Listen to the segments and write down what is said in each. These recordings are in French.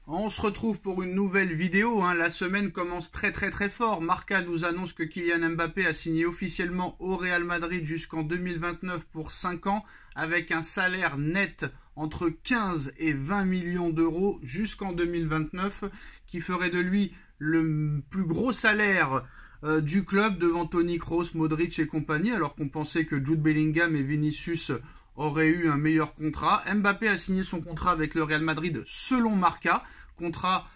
On se retrouve pour une nouvelle vidéo, hein. La semaine commence très fort. Marca nous annonce que Kylian Mbappé a signé officiellement au Real Madrid jusqu'en 2029 pour 5 ans avec un salaire net entre 15 et 20 millions d'euros jusqu'en 2029 qui ferait de lui le plus gros salaire du club devant Toni Kroos, Modric et compagnie, alors qu'on pensait que Jude Bellingham et Vinicius aurait eu un meilleur contrat. Mbappé a signé son contrat avec le Real Madrid selon Marca, contrat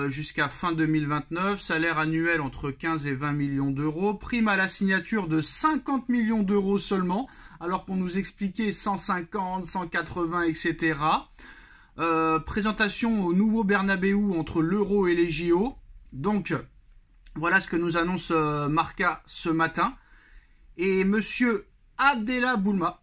jusqu'à fin 2029, salaire annuel entre 15 et 20 millions d'euros, prime à la signature de 50 millions d'euros seulement, alors qu'on nous expliquait 150, 180, etc. Présentation au nouveau Bernabéu entre l'Euro et les JO. Donc, voilà ce que nous annonce Marca ce matin. Et monsieur Abdellah Boulma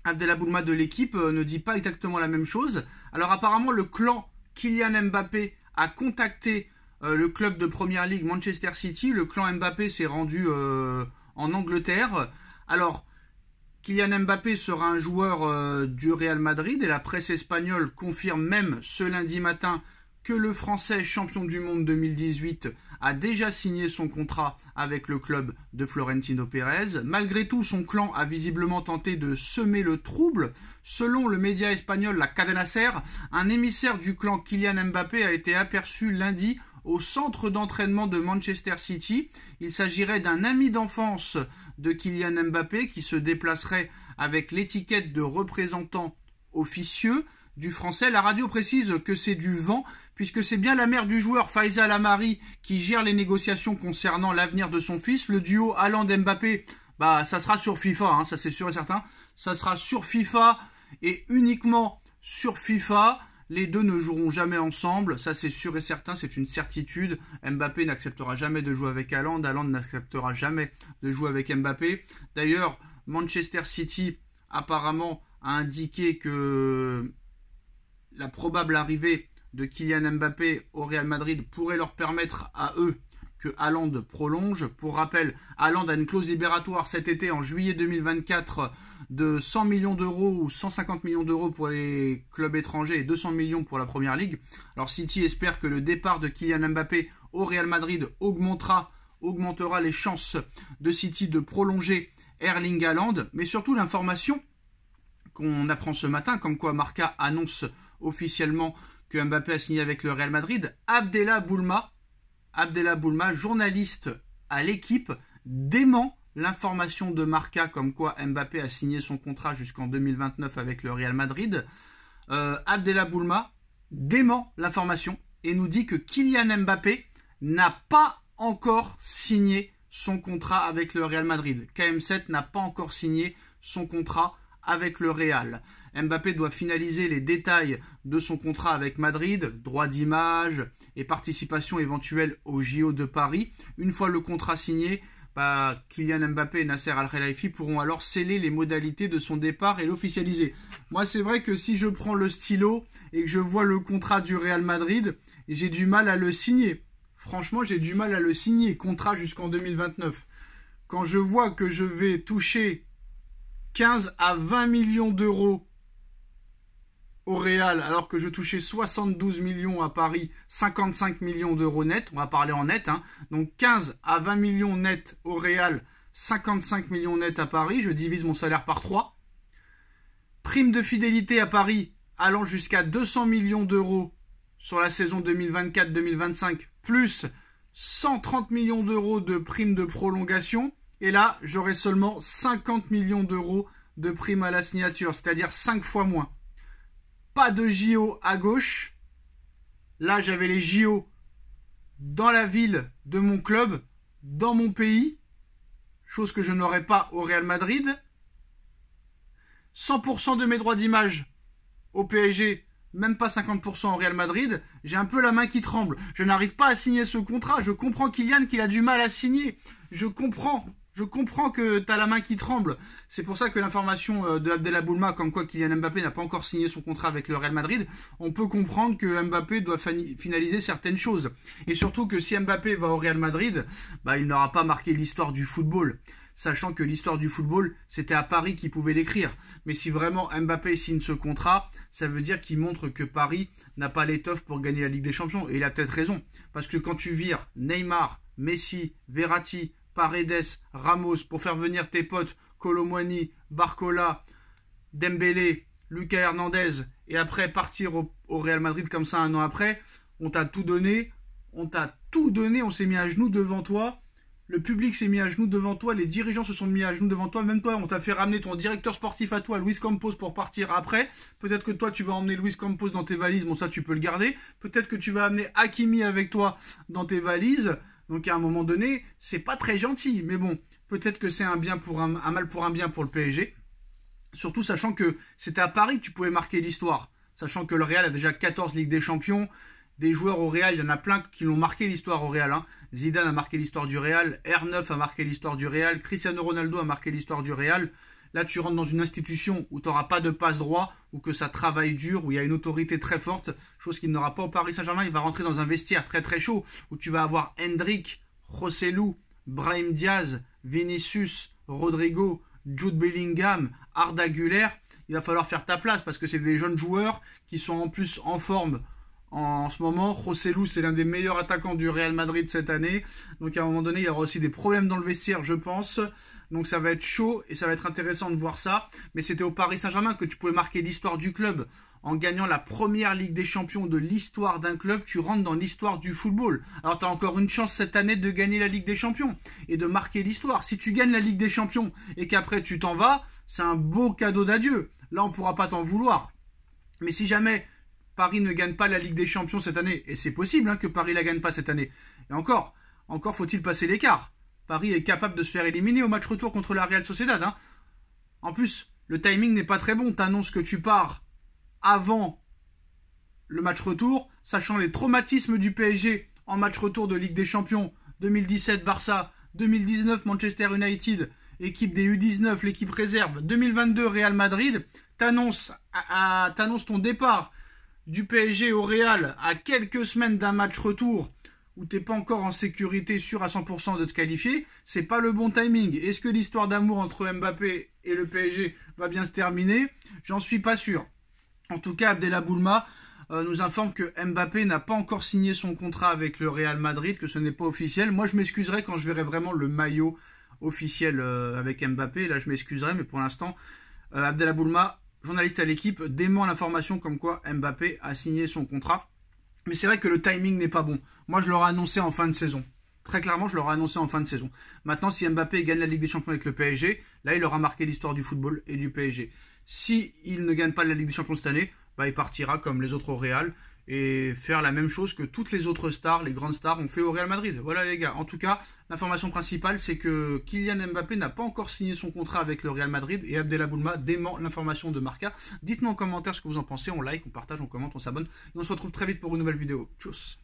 de l'équipe ne dit pas exactement la même chose. Alors apparemment le clan Kylian Mbappé a contacté le club de Première Ligue Manchester City. Le clan Mbappé s'est rendu en Angleterre. Alors Kylian Mbappé sera un joueur du Real Madrid et la presse espagnole confirme même ce lundi matin que le Français champion du monde 2018 a déjà signé son contrat avec le club de Florentino Pérez. Malgré tout, son clan a visiblement tenté de semer le trouble. Selon le média espagnol La Cadena Ser, un émissaire du clan Kylian Mbappé a été aperçu lundi au centre d'entraînement de Manchester City. Il s'agirait d'un ami d'enfance de Kylian Mbappé qui se déplacerait avec l'étiquette de représentant officieux du français. La radio précise que c'est du vent, puisque c'est bien la mère du joueur, Faiza Lamari, qui gère les négociations concernant l'avenir de son fils. Le duo Haaland-Mbappé, ça sera sur FIFA, hein, ça c'est sûr et certain. Ça sera sur FIFA et uniquement sur FIFA. Les deux ne joueront jamais ensemble, ça c'est sûr et certain, c'est une certitude. Mbappé n'acceptera jamais de jouer avec Haaland, Haaland n'acceptera jamais de jouer avec Mbappé. D'ailleurs, Manchester City apparemment a indiqué que la probable arrivée de Kylian Mbappé au Real Madrid pourrait leur permettre à eux que Haaland prolonge. Pour rappel, Haaland a une clause libératoire cet été en juillet 2024 de 100 millions d'euros ou 150 millions d'euros pour les clubs étrangers et 200 millions pour la Première Ligue. Alors City espère que le départ de Kylian Mbappé au Real Madrid augmentera les chances de City de prolonger Erling Haaland, mais surtout l'information qu'on apprend ce matin, comme quoi Marca annonce officiellement que Mbappé a signé avec le Real Madrid. Abdellah Boulma, journaliste à l'équipe, dément l'information de Marca comme quoi Mbappé a signé son contrat jusqu'en 2029 avec le Real Madrid. Abdellah Boulma dément l'information et nous dit que Kylian Mbappé n'a pas encore signé son contrat avec le Real Madrid. KM7 n'a pas encore signé son contrat avec le Real. Mbappé doit finaliser les détails de son contrat avec Madrid, droit d'image et participation éventuelle au JO de Paris. Une fois le contrat signé, Kylian Mbappé et Nasser Al-Khelaifi pourront alors sceller les modalités de son départ et l'officialiser. Moi, c'est vrai que si je prends le stylo et que je vois le contrat du Real Madrid, j'ai du mal à le signer. Franchement, j'ai du mal à le signer. Contrat jusqu'en 2029. Quand je vois que je vais toucher 15 à 20 millions d'euros au Real, alors que je touchais 72 millions à Paris, 55 millions d'euros net, on va parler en net, hein. Donc 15 à 20 millions net au Real, 55 millions net à Paris, je divise mon salaire par 3. Prime de fidélité à Paris allant jusqu'à 200 millions d'euros sur la saison 2024-2025, plus 130 millions d'euros de prime de prolongation. Et là, j'aurai seulement 50 millions d'euros de prime à la signature, c'est-à-dire 5 fois moins. Pas de JO à gauche. Là, j'avais les JO dans la ville de mon club, dans mon pays, chose que je n'aurais pas au Real Madrid. 100% de mes droits d'image au PSG, même pas 50% au Real Madrid. J'ai un peu la main qui tremble. Je n'arrive pas à signer ce contrat. Je comprends Kylian qu'il a du mal à signer. Je comprends que tu as la main qui tremble. C'est pour ça que l'information de Abdellah Boulma, comme quoi Kylian Mbappé n'a pas encore signé son contrat avec le Real Madrid, on peut comprendre que Mbappé doit finaliser certaines choses. Et surtout que si Mbappé va au Real Madrid, il n'aura pas marqué l'histoire du football. sachant que l'histoire du football, c'était à Paris qui pouvait l'écrire. Mais si vraiment Mbappé signe ce contrat, ça veut dire qu'il montre que Paris n'a pas l'étoffe pour gagner la Ligue des Champions. Et il a peut-être raison. Parce que quand tu vires Neymar, Messi, Verratti, Paredes, Ramos pour faire venir tes potes Kolo Muani, Barcola, Dembélé, Lucas Hernandez et après partir au Real Madrid comme ça un an après, on t'a tout donné, on s'est mis à genoux devant toi, le public s'est mis à genoux devant toi, les dirigeants se sont mis à genoux devant toi, même toi on t'a fait ramener ton directeur sportif à toi, Luis Campos, pour partir après. Peut-être que toi tu vas emmener Luis Campos dans tes valises, bon ça tu peux le garder, peut-être que tu vas amener Hakimi avec toi dans tes valises. Donc à un moment donné, c'est pas très gentil, mais bon, peut-être que c'est un bien pour un mal pour un bien pour le PSG. Surtout sachant que c'était à Paris que tu pouvais marquer l'histoire. Sachant que le Real a déjà 14 Ligues des Champions. Des joueurs au Real, il y en a plein qui l'ont marqué l'histoire au Real. Zidane a marqué l'histoire du Real. R9 a marqué l'histoire du Real. Cristiano Ronaldo a marqué l'histoire du Real. Là, tu rentres dans une institution où tu n'auras pas de passe droit, où que ça travaille dur, où il y a une autorité très forte, chose qu'il n'aura pas au Paris Saint-Germain. Il va rentrer dans un vestiaire très très chaud, où tu vas avoir Hendrick, Joselu, Brahim Diaz, Vinicius, Rodrigo, Jude Bellingham, Arda Güler. Il va falloir faire ta place parce que c'est des jeunes joueurs qui sont en plus en forme en ce moment. Joselu, c'est l'un des meilleurs attaquants du Real Madrid cette année. Donc à un moment donné, il y aura aussi des problèmes dans le vestiaire, je pense. Donc ça va être chaud et ça va être intéressant de voir ça. Mais c'était au Paris Saint-Germain que tu pouvais marquer l'histoire du club. En gagnant la première Ligue des Champions de l'histoire d'un club, tu rentres dans l'histoire du football. Alors tu as encore une chance cette année de gagner la Ligue des Champions et de marquer l'histoire. Si tu gagnes la Ligue des Champions et qu'après tu t'en vas, c'est un beau cadeau d'adieu. Là, on ne pourra pas t'en vouloir. Mais si jamais Paris ne gagne pas la Ligue des Champions cette année, et c'est possible que Paris ne la gagne pas cette année, et encore faut-il passer l'écart. Paris est capable de se faire éliminer au match retour contre la Real Sociedad. En plus, le timing n'est pas très bon. Tu annonces que tu pars avant le match retour, sachant les traumatismes du PSG en match retour de Ligue des Champions 2017 Barça, 2019 Manchester United, équipe des U19, l'équipe réserve, 2022 Real Madrid. T'annonces ton départ du PSG au Real à quelques semaines d'un match retour où t'es pas encore en sécurité sûre à 100% de te qualifier. C'est pas le bon timing. Est-ce que l'histoire d'amour entre Mbappé et le PSG va bien se terminer? J'en suis pas sûr. En tout cas, Abdellah Boulma nous informe que Mbappé n'a pas encore signé son contrat avec le Real Madrid, que ce n'est pas officiel. Moi, je m'excuserai quand je verrai vraiment le maillot officiel avec Mbappé. Là, je m'excuserai, mais pour l'instant, Abdellah Boulma, journaliste à l'équipe, dément l'information comme quoi Mbappé a signé son contrat. Mais c'est vrai que le timing n'est pas bon. Moi, je l'aurais annoncé en fin de saison. Très clairement, je l'aurais annoncé en fin de saison. Maintenant, si Mbappé gagne la Ligue des Champions avec le PSG, là, il aura marqué l'histoire du football et du PSG. Si il ne gagne pas la Ligue des Champions cette année, il partira comme les autres au Real et faire la même chose que toutes les autres stars, les grandes stars, ont fait au Real Madrid. Voilà les gars. En tout cas, l'information principale, c'est que Kylian Mbappé n'a pas encore signé son contrat avec le Real Madrid et Abdellah Boulma dément l'information de Marca. Dites-nous en commentaire ce que vous en pensez. On like, on partage, on commente, on s'abonne. Et on se retrouve très vite pour une nouvelle vidéo. Tchuss.